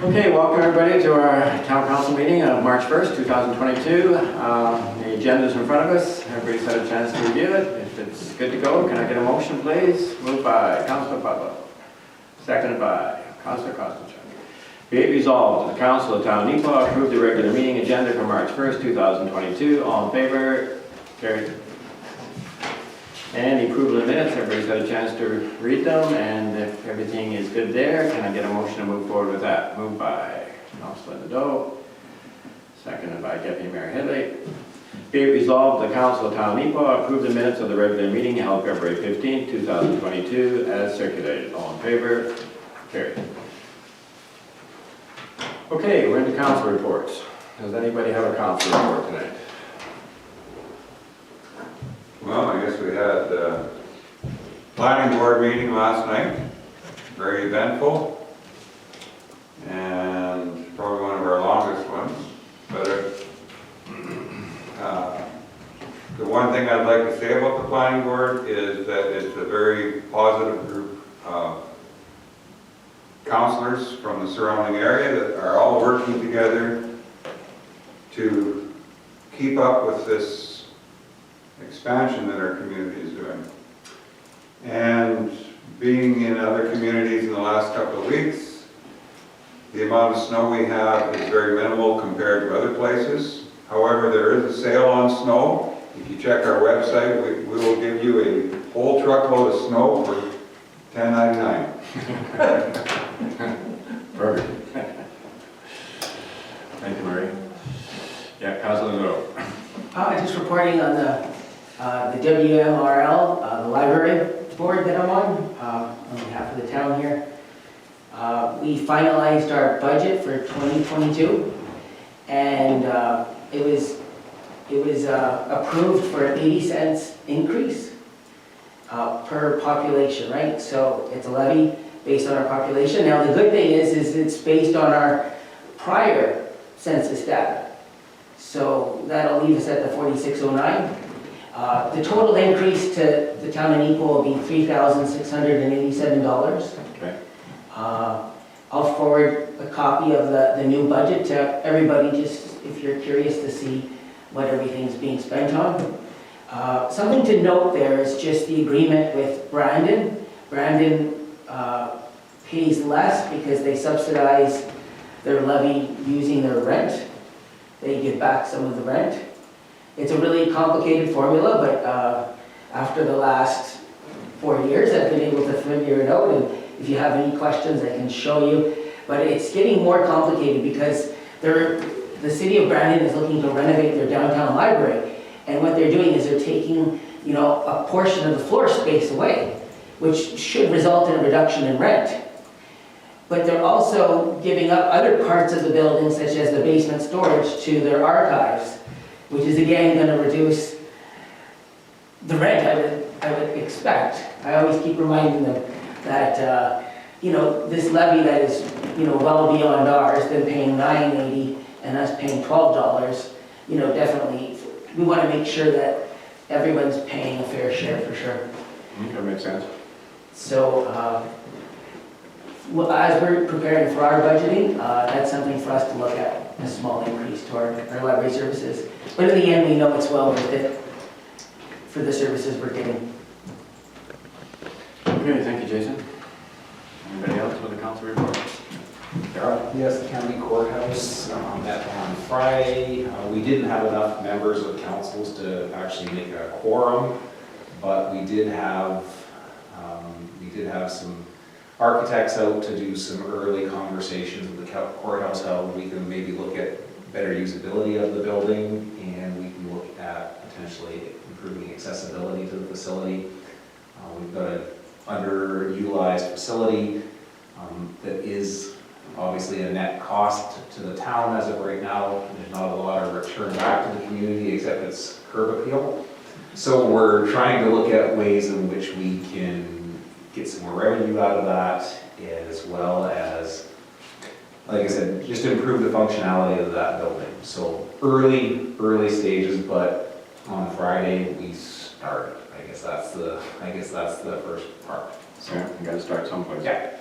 Okay, welcome everybody to our town council meeting of March 1st, 2022. The agenda is in front of us. Everybody's had a chance to review it. If it's good to go, can I get a motion, please? Moved by Councilor Pudlow. Seconded by Councilor Costichuk. Be it resolved that the Council of Town Neepawa approve the regular meeting agenda for March 1st, 2022. All in favor? Carried. And the approval of minutes, everybody's had a chance to read them, and if everything is good there, can I get a motion to move forward with that? Moved by Councilor Nadeau, seconded by Deputy Mayor Headley. Be it resolved, the Council of Town Neepawa approve the minutes of the regular meeting held February 15, 2022, as circulated. All in favor? Carried. Okay, we're into council reports. Does anybody have a council report tonight? Well, I guess we had a planning board meeting last night, very eventful, and probably one of our longest ones. But the one thing I'd like to say about the planning board is that it's a very positive group of councillors from the surrounding area that are all working together to keep up with this expansion that our community is doing. And being in other communities in the last couple of weeks, the amount of snow we have is very minimal compared to other places. However, there is a sale on snow. If you check our website, we will give you a whole truckload of snow for $10.99. Perfect. Thank you, Murray. Yeah, Councilor Nadeau. Just reporting on the WMRL, the library board that I'm on behalf of the town here. We finalized our budget for 2022, and it was approved for an 80 cents increase per population, right? So it's a levy based on our population. Now the good thing is it's based on our prior census data. So that'll leave us at the 4609. The total increase to the town of Neepawa will be $3,687. Okay. I'll forward a copy of the new budget to everybody, just if you're curious to see what everything's being spent on. Something to note there is just the agreement with Brandon. Brandon pays less because they subsidize their levy using their rent. They give back some of the rent. It's a really complicated formula, but after the last 4 years, I've been able to figure it out. And if you have any questions, I can show you. But it's getting more complicated because the city of Brandon is looking to renovate their downtown library. And what they're doing is they're taking, a portion of the floor space away, which should result in a reduction in rent. But they're also giving up other parts of the building, such as the basement storage, to their archives, which is again going to reduce the rent, I would expect. I always keep reminding them that, this levy that is, well beyond ours, them paying $9.80 and us paying $12, definitely, we want to make sure that everyone's paying a fair share for sure. That makes sense. So, as we're preparing for our budgeting, that's something for us to look at, a small increase to our library services. But in the end, we know it's well worth it for the services we're getting. Okay, thank you, Jason. Anybody else with a council report? Yes, the county courthouse met on Friday. We didn't have enough members of councils to actually make a quorum, but we did have some architects out to do some early conversations with the courthouse, how we can maybe look at better usability of the building, and we can look at potentially improving accessibility to the facility. We've got an underutilized facility that is obviously a net cost to the town as of right now. There's not a lot of return back to the community except its curb appeal. So we're trying to look at ways in which we can get some more revenue out of that, as well as, like I said, just improve the functionality of that building. So early stages, but on Friday we started. I guess that's the first part. So you got to start someplace. Yeah.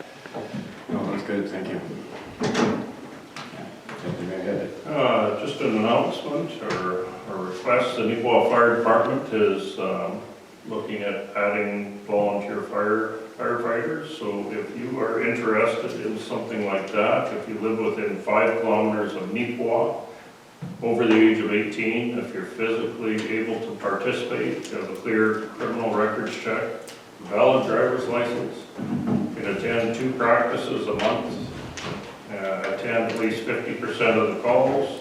No, that's good. Thank you. Just an announcement or a request, the Neepawa Fire Department is looking at adding volunteer firefighters. So if you are interested in something like that, if you live within 5 kilometers of Neepawa, over the age of 18, if you're physically able to participate, you have a clear criminal records check, valid driver's license, you can attend 2 practices a month, attend at least 50% of the calls.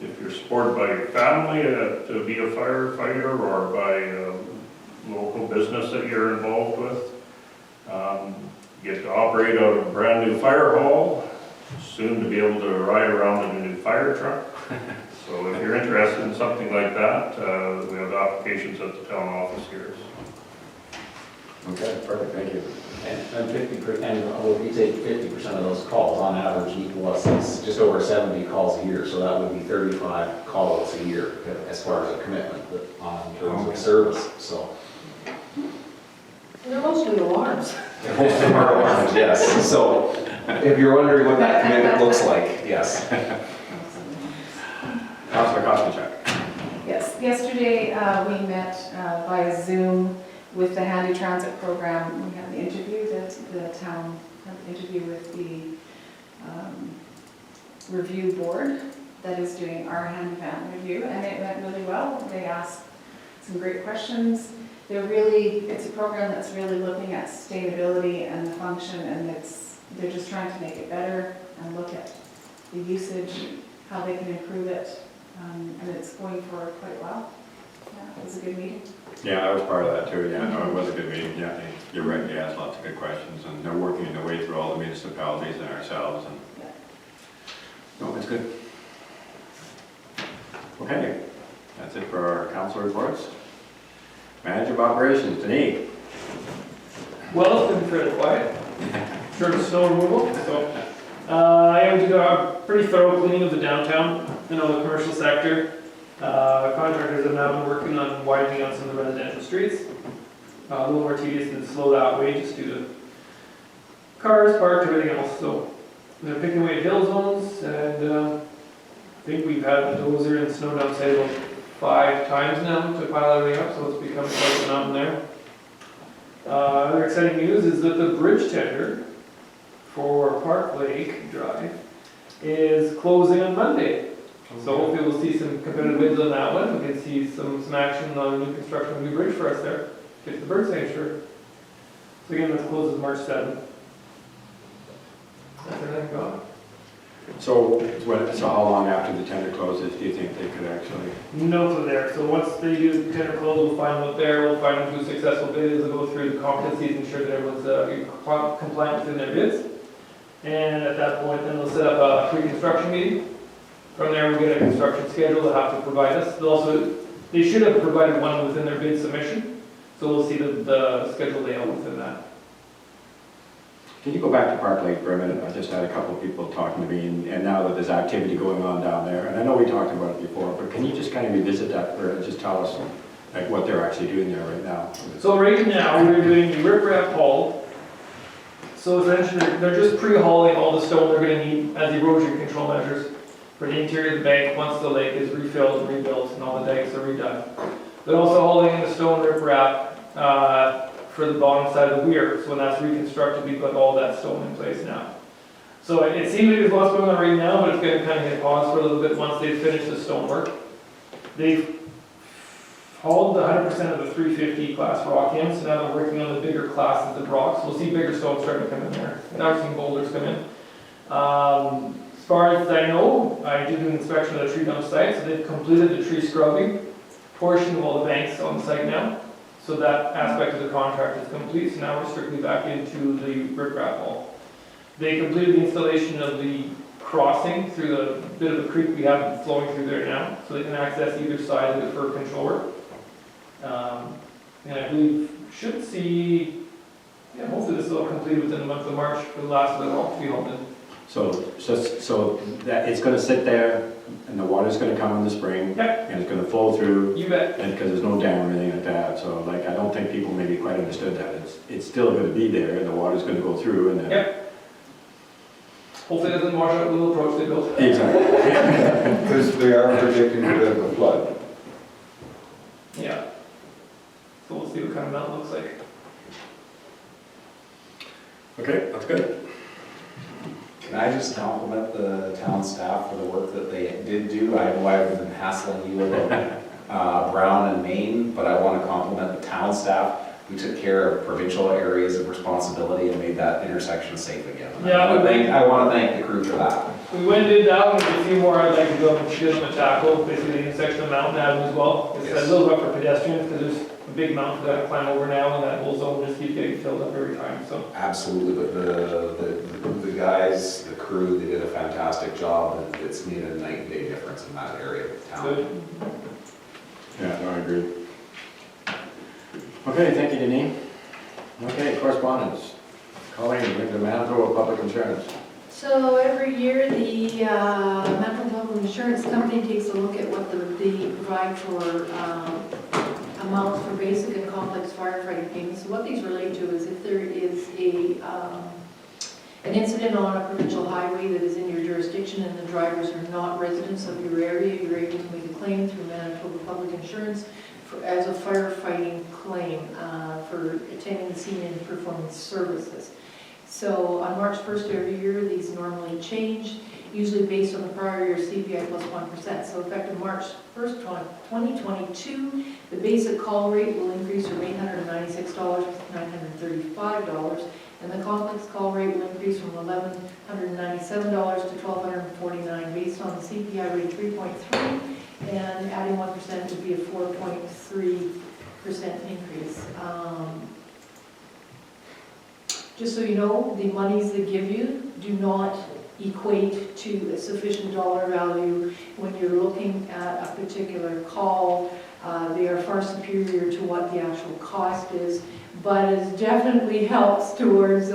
If you're supported by your family to be a firefighter or by a local business that you're involved with, you get to operate out of a brand new fire hall, soon to be able to ride around in a new fire truck. So if you're interested in something like that, we have applications at the town office here. Okay, perfect, thank you. And 50%, and if you take 50% of those calls, on average, Neepawa sees just over 70 calls a year, so that would be 35 calls a year as far as a commitment in terms of service, so. They're mostly alarms. Yes, so if you're wondering what that commitment looks like, yes. Councilor Koskachuk. Yes, yesterday we met via Zoom with the Handy Transit Program. We had the interview, the town had the interview with the review board that is doing our handy van review, and it went really well. They asked some great questions. It's a program that's really looking at sustainability and the function, and they're just trying to make it better and look at the usage, how they can improve it, and it's going for quite well. Yeah, it was a good meeting. Yeah, I was part of that too. Yeah, no, it was a good meeting. Yeah, you're right. They asked lots of good questions, and they're working their way through all the municipalities and ourselves. And No, that's good. Okay, that's it for our council reports. Manager of Operations, Denise. Well, it's been fairly quiet. Short of snow removal, so I did a pretty thorough cleaning of the downtown and all the commercial sector. Contractors have now been working on widening out some of the residential streets. A little more tedious and slow that way just due to cars parked, everything else. So they're picking away at hill zones, and I think we've had the dozer and snow dump site about 5 times now to pile everything up, so it's become quite a mountain there. Other exciting news is that the bridge tender for Park Lake Drive is closing on Monday. So hopefully we'll see some competitive bids on that one. We can see some action on new construction of a new bridge for us there. Get the bird sanctuary. So again, this closes March 7th. That's everything gone. So how long after the tender closes do you think they could actually? No clue there. So once they do tender close, we'll find what there. We'll find who successful bid is. We'll go through the competencies, ensure that everyone's compliant within their bids. And at that point, then they'll set up a pre-construction meeting. From there, we'll get a construction schedule they'll have to provide us. They should have provided one within their bid submission. So we'll see the schedule layout within that. Can you go back to Park Lake for a minute? I just had a couple of people talking to me, and now that there's activity going on down there, and I know we talked about it before, but can you just kind of revisit that or just tell us like what they're actually doing there right now? So right now, we're doing the riprap haul. So essentially, they're just pre-hauling all the stone they're going to need as erosion control measures for the interior of the bank once the lake is refilled and rebuilt and all the dikes are redone. They're also hauling in the stone riprap for the bottom side of the weir. So when that's reconstructed, we've got all that stone in place now. So it seems like there's lots going on right now, but it's going to kind of hit pause for a little bit once they finish the stone work. They've hauled 100% of the 350 class rock in, so now they're working on the bigger classes of rocks. We'll see bigger stones starting to come in there. I've seen boulders come in. As far as I know, I did an inspection of the tree dump site, so they've completed the tree scrubbing portion of all the banks on the site now. So that aspect of the contract is complete, so now we're strictly back into the riprap haul. They completed the installation of the crossing through the bit of a creek we have flowing through there now, so they can access either side of it for control work. And I believe should see, hopefully this will all complete within the month of March for the last of the rock to be hauled in. So that it's going to sit there, and the water's going to come in the spring, Yep. and it's going to flow through. You bet. And because there's no dam or anything like that, so like I don't think people maybe quite understood that. It's still going to be there, and the water's going to go through, and then. Yep. Hopefully it doesn't wash out the little approach they built. Exactly. Because they are predicting a bit of a flood. Yeah. So we'll see what kind of mount looks like. Okay, that's good. Can I just compliment the town staff for the work that they did do? I know I've been hassling you about Brown and Main, but I want to compliment the town staff who took care of provincial areas of responsibility and made that intersection safe again. Yeah, I want to thank the crew for that. We went and did that one, a few more I'd like to go and shoot them a tackle, basically the intersection of Mountain Avenue as well. It's Yes. a little rough for pedestrians because there's a big mountain that I climb over now and that whole zone just keeps getting filled up every time, so. Absolutely, but the guys, the crew, they did a fantastic job, and it's made a night and day difference in that area of town. Good. Yeah, no, I agree. Okay, thank you, Denise. Okay, correspondence. Colleen, the Manitoba Public Insurance. So every year, the Manitoba Public Insurance Company takes a look at what they provide for amounts for basic and complex firefighting payments. So what these relate to is if there is an incident on a provincial highway that is in your jurisdiction and the drivers are not residents of your area, you're able to make a claim through Manitoba Public Insurance as a firefighting claim for attending the scene and performing services. So on March 1st every year, these normally change, usually based on the prior year CPI plus 1%. So effective March 1st, 2022, the basic call rate will increase from $896 to $935, and the complex call rate will increase from $1,197 to $1,249 based on the CPI rate 3.3, and adding 1% would be a 4.3% increase. Just so you know, the monies they give you do not equate to a sufficient dollar value when you're looking at a particular call. They are far superior to what the actual cost is, but it definitely helps towards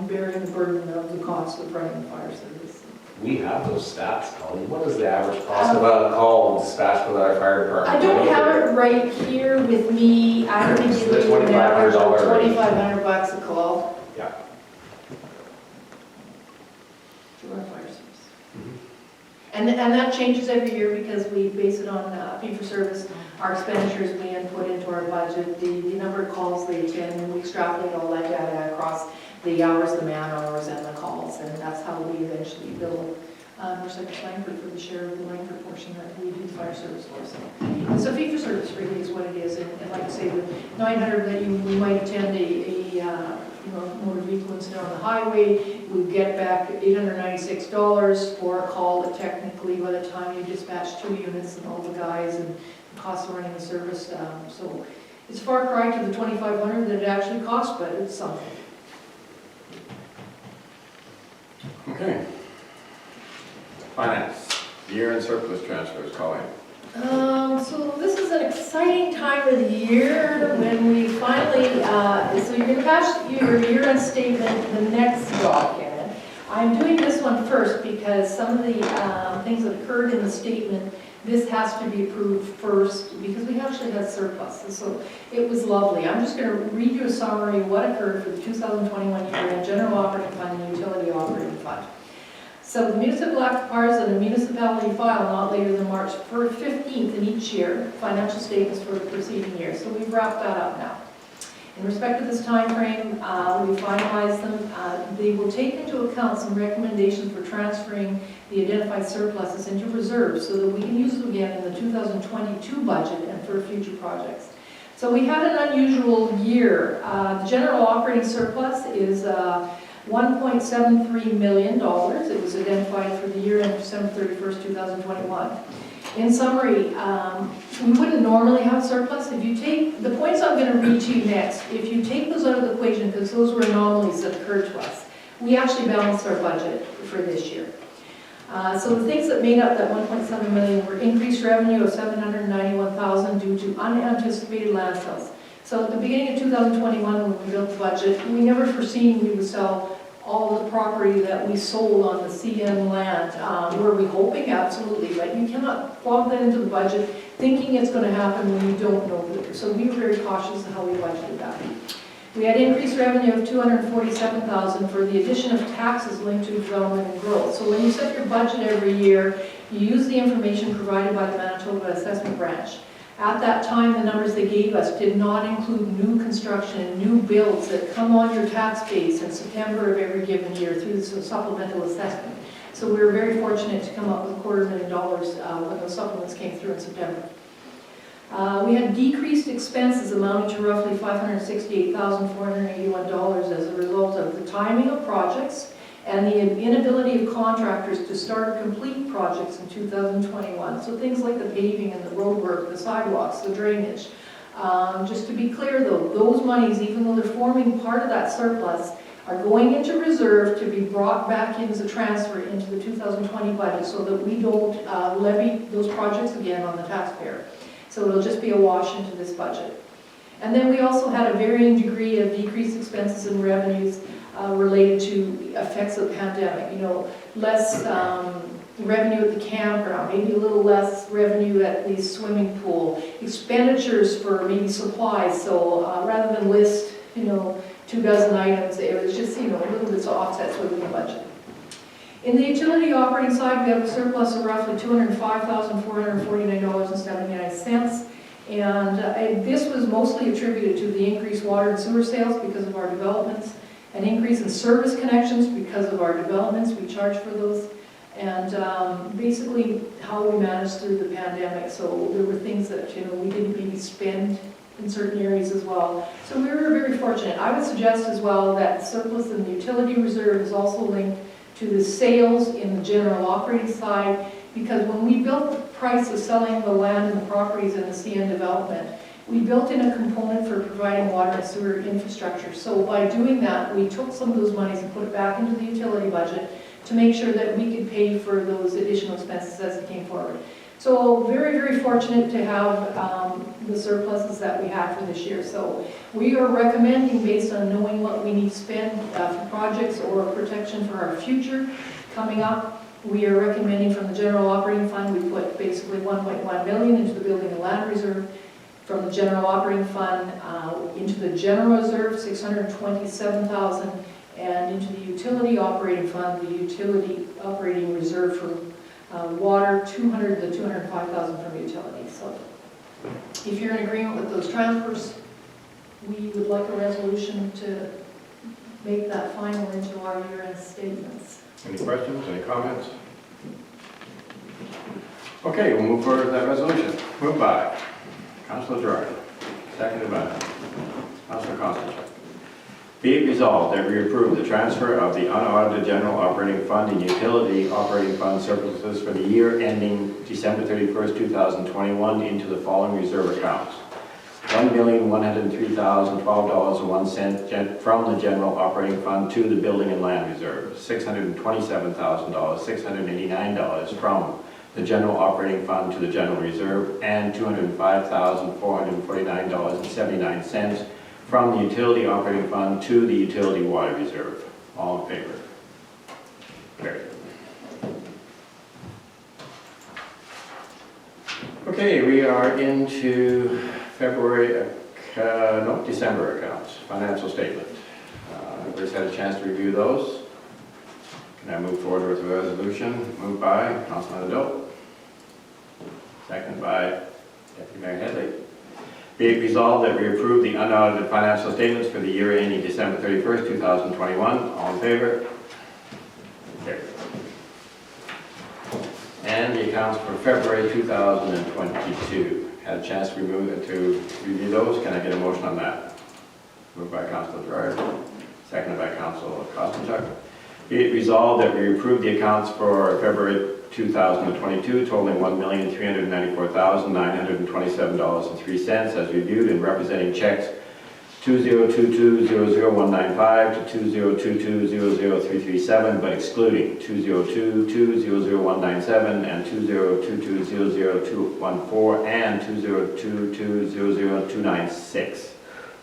bearing the burden of the cost of running the fire service. We have those stats, Colleen. What is the average cost of a call dispatched with our fire department? I don't have it right here with me. I would give you an average of $2,500 a call. Yeah. To our fire service. And that changes every year because we base it on fee-for-service, our expenditures we input into our budget, the number of calls they attend, and we extrapolate all that data across the hours, the man hours, and the calls, and that's how we eventually bill Merced Langford for the share of the Langford portion that we do the fire service for. So fee-for-service really is what it is, and like I say, the 900 that we might attend a motor vehicle incident on the highway, we get back $896 for a call that technically by the time you dispatch 2 units and all the guys and the cost of running the service, so it's far cry to the $2,500 that it actually costs, but it's something. Okay. Finance, year-end surplus transfers, Colleen. So this is an exciting time of the year when we finally, so you're going to pass your year-end statement, the next document. I'm doing this one first because some of the things that occurred in the statement, this has to be approved first because we actually had surpluses. So it was lovely. I'm just going to read you a summary of what occurred for the 2021 year in general operating fund and utility operating fund. So the municipal act requires that a municipality file not later than March 15th in each year financial statements for the preceding year. So we've wrapped that up now. In respect to this time frame, we finalized them. They will take into account some recommendations for transferring the identified surpluses into reserves so that we can use them again in the 2022 budget and for future projects. So we had an unusual year. The general operating surplus is $1.73 million. It was identified for the year end December 31st, 2021. In summary, we wouldn't normally have surplus. If you take the points I'm going to read to you next, if you take those out of the equation, because those were anomalies that occurred to us, we actually balanced our budget for this year. So the things that made up that $1.7 million were increased revenue of $791,000 due to unanticipated land sales. So at the beginning of 2021, when we built the budget, we never foreseen we would sell all the property that we sold on the CN land. Were we hoping? Absolutely, but you cannot plug that into the budget thinking it's going to happen when you don't know. So we were very cautious of how we budgeted that. We had increased revenue of $247,000 for the addition of taxes linked to development and growth. So when you set your budget every year, you use the information provided by the Manitoba Assessment Branch. At that time, the numbers they gave us did not include new construction and new builds that come on your tax base in September of every given year through the supplemental assessment. So we were very fortunate to come up with $250,000 when those supplements came through in September. We had decreased expenses amounting to roughly $568,481 as a result of the timing of projects and the inability of contractors to start or complete projects in 2021. So things like the paving and the road work, the sidewalks, the drainage. Just to be clear though, those monies, even though they're forming part of that surplus, are going into reserve to be brought back in as a transfer into the 2020 budget so that we don't levy those projects again on the taxpayer. So it'll just be a wash into this budget. And then we also had a varying degree of decreased expenses and revenues related to effects of the pandemic. You know, less revenue at the campground, maybe a little less revenue at the swimming pool, expenditures for maybe supplies. So rather than list, 24 items, it was just, a little bit of offsets within the budget. In the utility operating side, we have a surplus of roughly $205,449.79. And this was mostly attributed to the increased water and sewer sales because of our developments, an increase in service connections because of our developments, we charge for those, and basically how we managed through the pandemic. So there were things that we didn't maybe spend in certain areas as well. So we were very fortunate. I would suggest as well that surplus in the utility reserve is also linked to the sales in the general operating side, because when we built the price of selling the land and the properties in the CN development, we built in a component for providing water and sewer infrastructure. So by doing that, we took some of those monies and put it back into the utility budget to make sure that we could pay for those additional expenses as it came forward. So very, very fortunate to have the surpluses that we had for this year. So we are recommending, based on knowing what we need to spend for projects or protection for our future coming up, we are recommending from the general operating fund, we put basically $1.1 million into the building and land reserve. From the general operating fund into the general reserve, $627,000, and into the utility operating fund, the utility operating reserve for water, $200,000 to $205,000 from utilities. So if you're in agreement with those transfers, we would like a resolution to make that final into our year-end statements. Any questions, any comments? Okay, we'll move forward to that resolution. Moved by Councilor Gerard, seconded by Councilor Constantine. Be it resolved that we approve the transfer of the unaudited general operating fund and utility operating fund surpluses for the year ending December 31st, 2021 into the following reserve accounts. $1,103,012.01 from the general operating fund to the building and land reserve. $627,689 from the general operating fund to the general reserve, and $205,449.79 from the utility operating fund to the utility water reserve. All in favor? Carried. Okay, we are into December accounts, financial statement. Everybody's had a chance to review those. Can I move forward with the resolution? Moved by Councilman Nadeau. Second by Deputy Mayor Headley. Be it resolved that we approve the unaudited financial statements for the year ending December 31st, 2021. All in favor? Carried. And the accounts for February 2022. Had a chance to review those. Can I get a motion on that? Moved by Councilor Gerard, seconded by Councilor Costichuk. Be it resolved that we approve the accounts for February 2022 totaling $1,394,927.03 as reviewed, and representing checks 2022-00195 to 2022-00337, but excluding 2022-00197 and 2022-00214 and 2022-00296.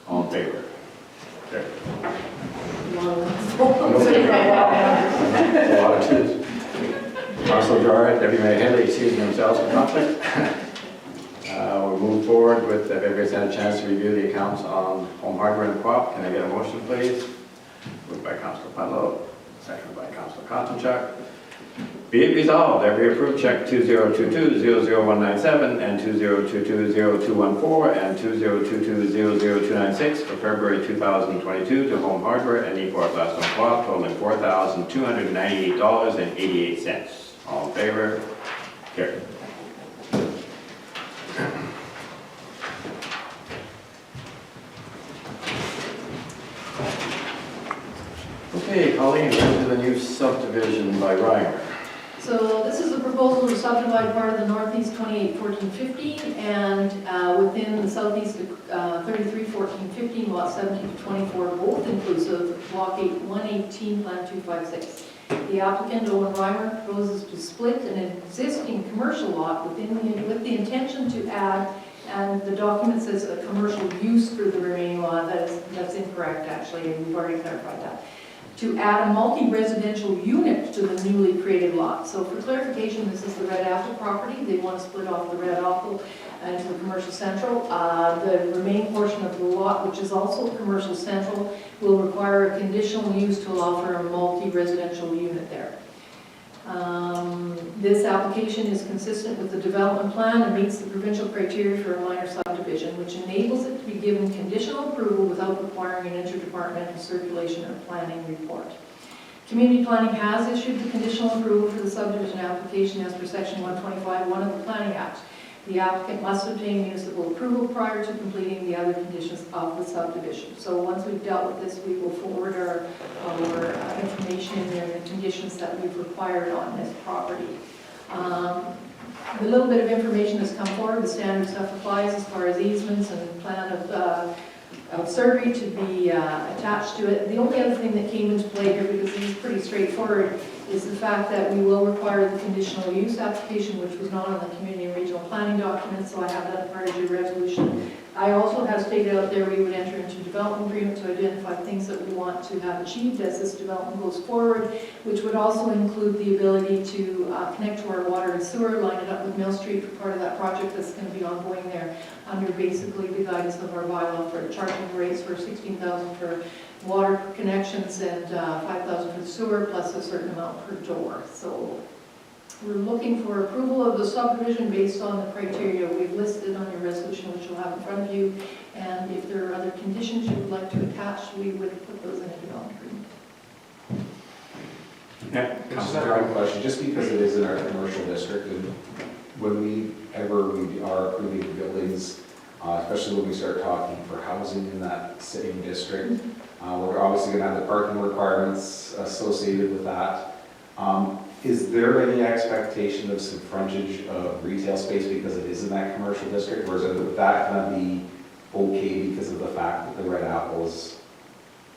All in favor? Okay. A lot of twos. Councilor Gerard, Deputy Mayor Headley excusing themselves from conflict. We'll we'll move forward with, if everybody's had a chance to review the accounts on home hardware and co-op. Can I get a motion, please? Moved by Councilor Pudlow, seconded by Councilor Kostenchuk. Be it resolved that we approve check 2022-00197 and 2022-0214 and 2022-00296 for February 2022 to Home Hardware and Neepawa Town Council totaling $4,298.88. All in favor? Carried. Okay, Colleen, into the new subdivision by Reimer. So this is a proposal to subdivide part of the northeast 281415 and within the southeast 331415, lot 17 to 24, both inclusive, block 118, plan 256. The applicant, Owen Reimer, proposes to split an existing commercial lot with the intention to add, and the document says a commercial use for the remaining lot. That's incorrect, actually, and we've already clarified that. To add a multi-residential unit to the newly created lot. So for clarification, this is the Red Apple property. They want to split off the Red Apple into the commercial central. The remaining portion of the lot, which is also commercial central, will require a conditional use to allow for a multi-residential unit there. This application is consistent with the development plan and meets the provincial criteria for a minor subdivision, which enables it to be given conditional approval without requiring an interdepartmental circulation or planning report. Community Planning has issued the conditional approval for the subdivision application as per section 125(1) of the Planning Act. The applicant must obtain municipal approval prior to completing the other conditions of the subdivision. So once we've dealt with this, we will forward our information and the conditions that we've required on this property. A little bit of information has come forward. The standard stuff applies as far as easements and plan of survey to be attached to it. The only other thing that came into play here, because this is pretty straightforward, is the fact that we will require the conditional use application, which was not on the community and regional planning document, so I have that part of your resolution. I also have stated out there we would enter into development agreement to identify things that we want to have achieved as this development goes forward, which would also include the ability to connect to our water and sewer, line it up with Mill Street for part of that project that's going to be ongoing there under basically the guidance of our bylaw for charging rates for $16,000 for water connections and $5,000 for the sewer, plus a certain amount per door. So we're looking for approval of the subdivision based on the criteria we've listed on your resolution, which you'll have in front of you. And if there are other conditions you would like to attach, we would put those in a development agreement. Yeah, Just a quick question, just because it is in our commercial district, and when we are approving buildings, especially when we start talking for housing in that same district, we're obviously going to have the parking requirements associated with that. Is there any expectation of some frontage of retail space because it is in that commercial district, or is that going to be okay because of the fact that the Red Apple is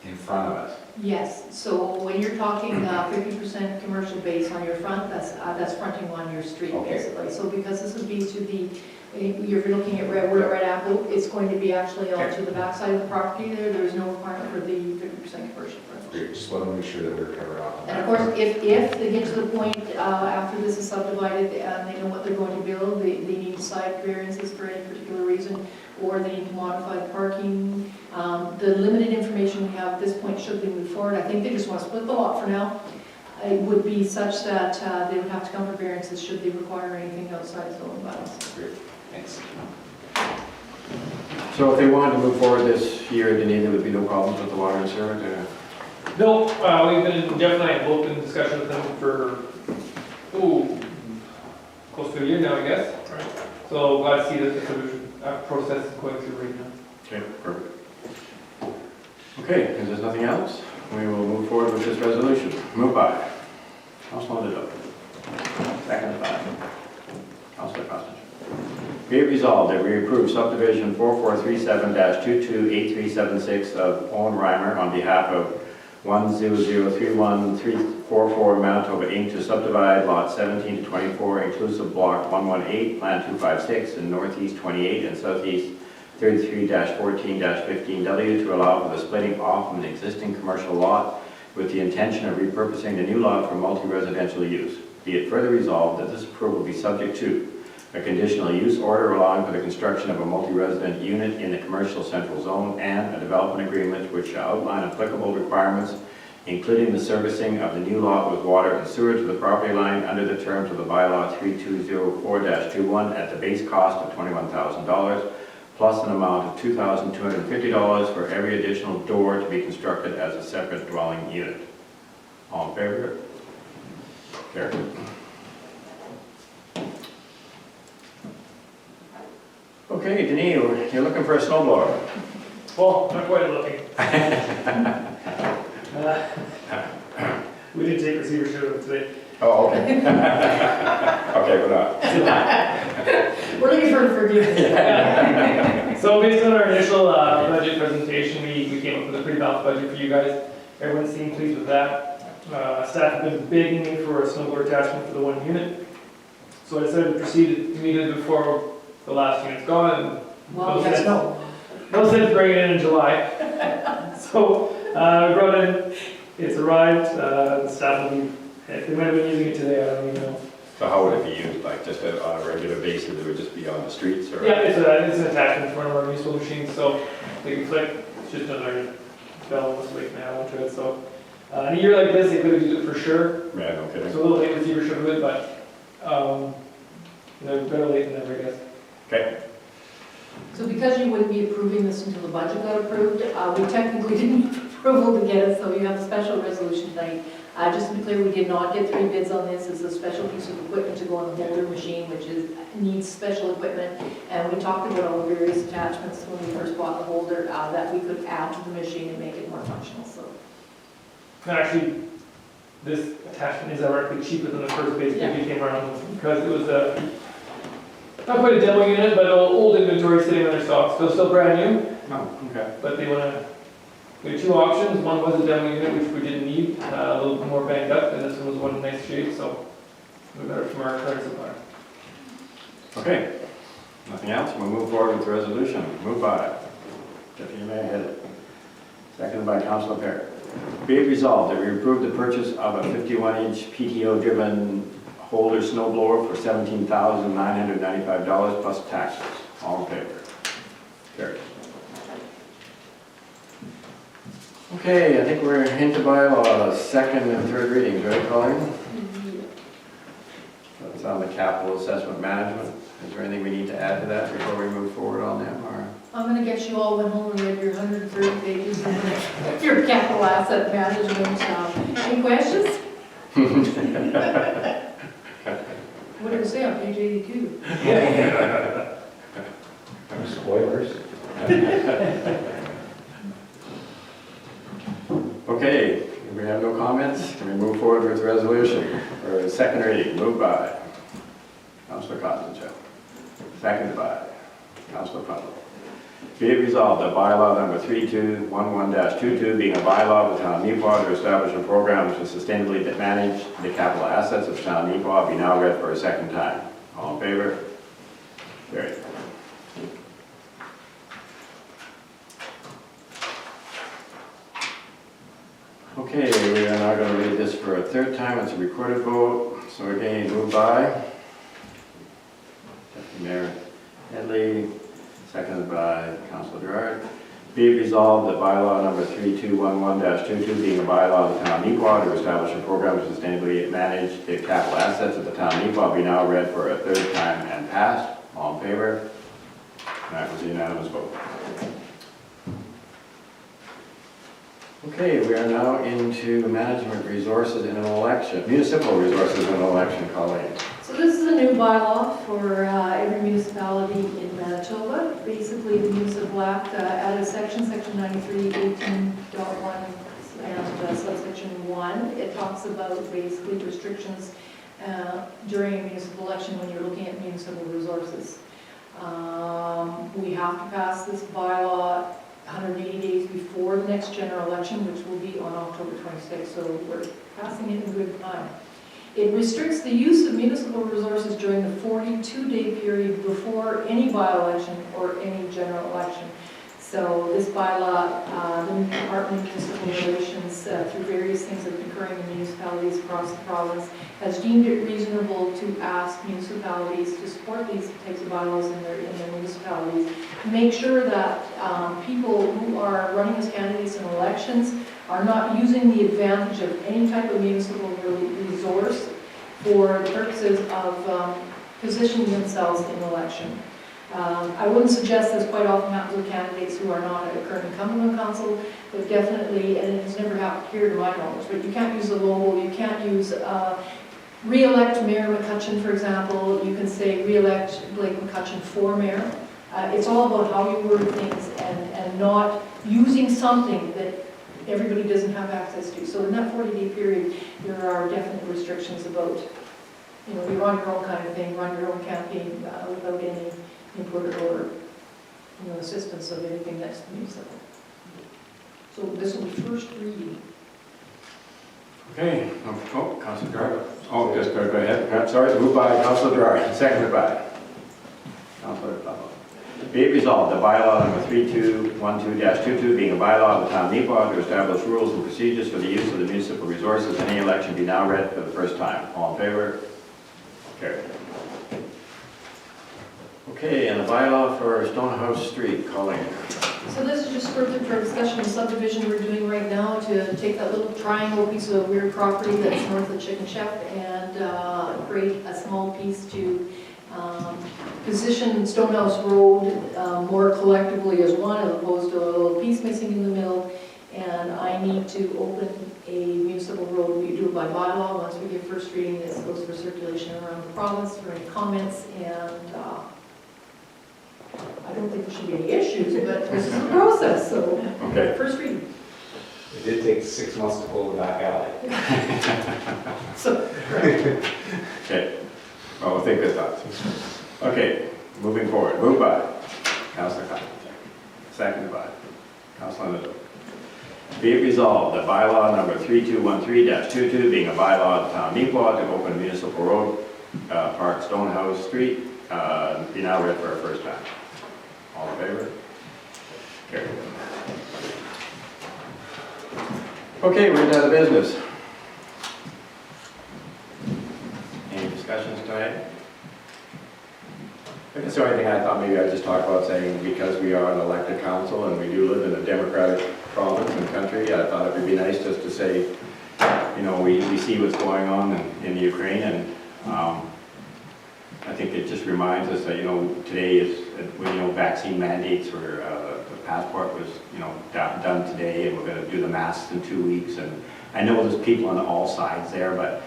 in front of it? Yes, so when you're talking 50% commercial base on your front, that's fronting on your street, Okay. basically. So because this would be to the, you're looking at Red Apple, it's going to be actually onto the backside of the property there. There is no requirement for the 50% commercial frontage. Great, just want to make sure that we're covered off on that. And of course, if they get to the point after this is subdivided and they know what they're going to build, they need side variances for any particular reason, or they need to modify the parking. The limited information we have at this point, should they move forward, I think they just want to split the lot for now. It would be such that they would have to come for variances should they require anything outside zoning bylaws. Great, thanks. So if they wanted to move forward this year, Denise, there would be no problems with the water and sewer? No, we've been definitely both in discussion with them for, close to a year now, I guess. Right. So glad to see that the solution process is going through right now. Okay, perfect. Okay, if there's nothing else, we will move forward with this resolution. Moved by Councilor Liddell. Seconded by Councilor Kostenchuk. Be it resolved that we approve subdivision 4437-228376 of Owen Reimer on behalf of 10031-344 Manitoba Inc. to subdivide lot 17 to 24, inclusive block 118, plan 256 in northeast 28 and southeast 33-14-15W to allow for the splitting off of an existing commercial lot with the intention of repurposing the new lot for multi-residential use. Be it further resolved that this approval be subject to a conditional use order allowing for the construction of a multi-resident unit in the commercial central zone, and a development agreement which shall outline applicable requirements, including the servicing of the new lot with water and sewer to the property line under the terms of the bylaw 3204-21 at the base cost of $21,000, plus an amount of $2,250 for every additional door to be constructed as a separate dwelling unit. All in favor? Carried. Okay, Denise, you're looking for a snow blower. Well, not quite looking. We didn't take receivership of it today. Oh, okay. Okay, we're not. We're looking for forgiveness. So based on our initial budget presentation, we came up with a pretty balanced budget for you guys. Everyone seemed pleased with that. Staff have been begging me for a snowboard attachment for the one unit. So I decided to proceed immediately before the last unit's gone. Well, yes, no. No sense bringing it in July. So we brought in, it's arrived, the staff will be, they might have been using it today, I don't even know. So how would it be used, like just on a regular basis? It would just be on the streets or? Yeah, it's an attachment for one of our municipal machines, so they can flick, it's just another bell and whistle they can add onto it, so. In a year like this, they could have used it for sure. Yeah, no kidding. It's a little late receivership of it, but, better late than never, I guess. Okay. So because you wouldn't be approving this until the budget got approved, we technically didn't need approval to get it, so you have a special resolution tonight. Just to be clear, we did not get 3 bids on this. It's a special piece of equipment to go on the holder machine, which needs special equipment. And we talked about all the various attachments when we first bought the holder that we could add to the machine and make it more functional, so. Actually, this attachment is ironically cheaper than the first base Yeah. we came around with, because it was not quite a demo unit, but old inventory sitting on their stocks. So still brand new, Oh, okay. but they want to, we had 2 options. One was a demo unit, which we didn't need, a little more banged up, and this one was one in nice shape, so we got it from our current supplier. Okay. Nothing else? We'll move forward with the resolution. Moved by Deputy Mayor Head. Seconded by Councilor Perry. Be it resolved that we approve the purchase of a 51-inch PTO-driven holder snow blower for $17,995 plus taxes. All in favor? Carried. Okay, I think we're into bylaws, second and third readings, right, Colleen? That's on the capital assessment management. Is there anything we need to add to that before we move forward on them, or? I'm gonna get you all went home and read your 130 pages of your capital asset management. Any questions? What did it say on page 82? Spoilers. Okay, if we have no comments, can we move forward with the resolution? Or the second reading, moved by Councilor Costinger, seconded by Councilor Pundle. Be it resolved that bylaw number 3211-22, being a bylaw of the town of Neepawa to establish a program to sustainably manage the capital assets of the town of Neepawa, be now read for a second time. All in favor? Carried. Okay, we are now going to read this for a third time. It's a recorded vote. So again, moved by Deputy Mayor Headley, seconded by Councilor Gerard. Be it resolved that bylaw number 3211-22, being a bylaw of the town of Neepawa to establish a program to sustainably manage the capital assets of the town of Neepawa, be now read for a third time and passed. All in favor? That was a unanimous vote. Okay, we are now into management resources in an election, municipal resources in an election, Colleen. So this is a new bylaw for every municipality in Manitoba. Basically, the Municipal Act added section 93:18.1 and subsection 1. It talks about basically restrictions during a municipal election when you're looking at municipal resources. We have to pass this bylaw 180 days before the next general election, which will be on October 26th, so we're passing it in good time. It restricts the use of municipal resources during the 42-day period before any by-election or any general election. So this bylaw, the Department of Municipal Relations, through various things that are occurring in municipalities across the province, has deemed it reasonable to ask municipalities to support these types of bylaws in their municipalities, to make sure that people who are running as candidates in elections are not using the advantage of any type of municipal resource for the purposes of positioning themselves in election. I wouldn't suggest this quite often happens with candidates who are not a current incumbent on council, but definitely, and it has never happened here to my knowledge, but you can't use the logo, you can't use re-elect Mayor McCutcheon, for example. You can say re-elect Blake McCutcheon for mayor. It's all about how you word things and not using something that everybody doesn't have access to. So in that 40-day period, there are definite restrictions about, you run your own kind of thing, run your own campaign without any input or, assistance of anything that's municipal. So this will be first reading. Okay, Councilor Gerard. Oh, just go ahead. Sorry, moved by Councilor Gerard, seconded by Councilor Pablo. Be it resolved, the bylaw number 3212-22 being a bylaw of the town of Neepawa to establish rules and procedures for the use of the municipal resources in any election be now read for the first time. All in favor? Carried. Okay, and the bylaw for Stonehouse Street, Colleen. So this is just further to our discussion of subdivision we're doing right now to take that little triangle piece of weird property that's north of Chicken Chef and create a small piece to position Stonehouse Road more collectively as one as opposed to a little piece missing in the middle. And I need to open a municipal road. We do it by bylaw. Once we get first reading, this goes for circulation around the province for any comments, and I don't think there should be any issues, but this is the process, so. Okay. First reading. It did take 6 months to pull the back alley. So, Okay. Well, we'll think this out. Okay, moving forward. Moved by Councilor Cotton. Seconded by Councilor Nadeau. Be it resolved that bylaw number 3213-22 being a bylaw of the town of Neepawa to open municipal road, Park Stonehouse Street, be now read for a first time. All in favor? Carried. Okay, we're into the business. Any discussions tonight? I guess the only thing I thought maybe I'd just talk about saying, because we are an elected council and we do live in a democratic province and country, I thought it would be nice just to say, we see what's going on in the Ukraine, and I think it just reminds us that, today is, vaccine mandates were, the passport was, done today, and we're going to do the masks in 2 weeks, and I know there's people on all sides there, but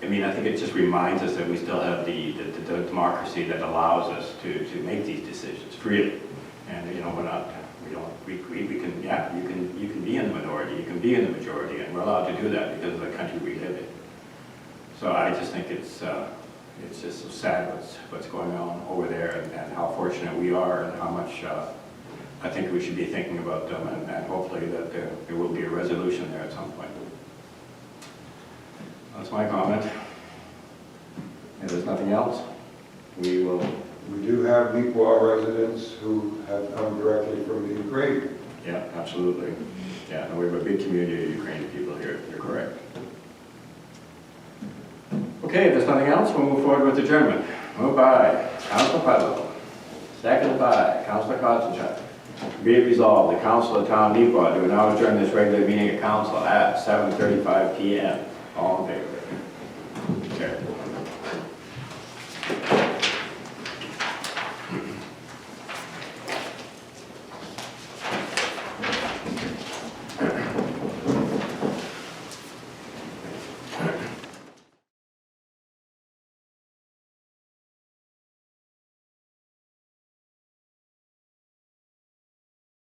I think it just reminds us that we still have the democracy that allows us to make these decisions freely, and we're not, we can, you can be in the minority, you can be in the majority, and we're allowed to do that because of the country we live in. So I just think it's just so sad what's going on over there, and how fortunate we are, and how much I think we should be thinking about them, and hopefully that there will be a resolution there at some point. That's my comment. If there's nothing else, we will. We do have Neepawa residents who have come directly from the Ukraine. Yeah, absolutely. Yeah, and we have a big community of Ukrainian people here. You're correct. Okay, if there's nothing else, we'll move forward with adjournment. Moved by Councilor Puddle, seconded by Councilor Kotzachuk. Be it resolved, the Council of Town of Neepawa do now adjourn this regular meeting of council at 7:35 p.m. All in favor? Carried.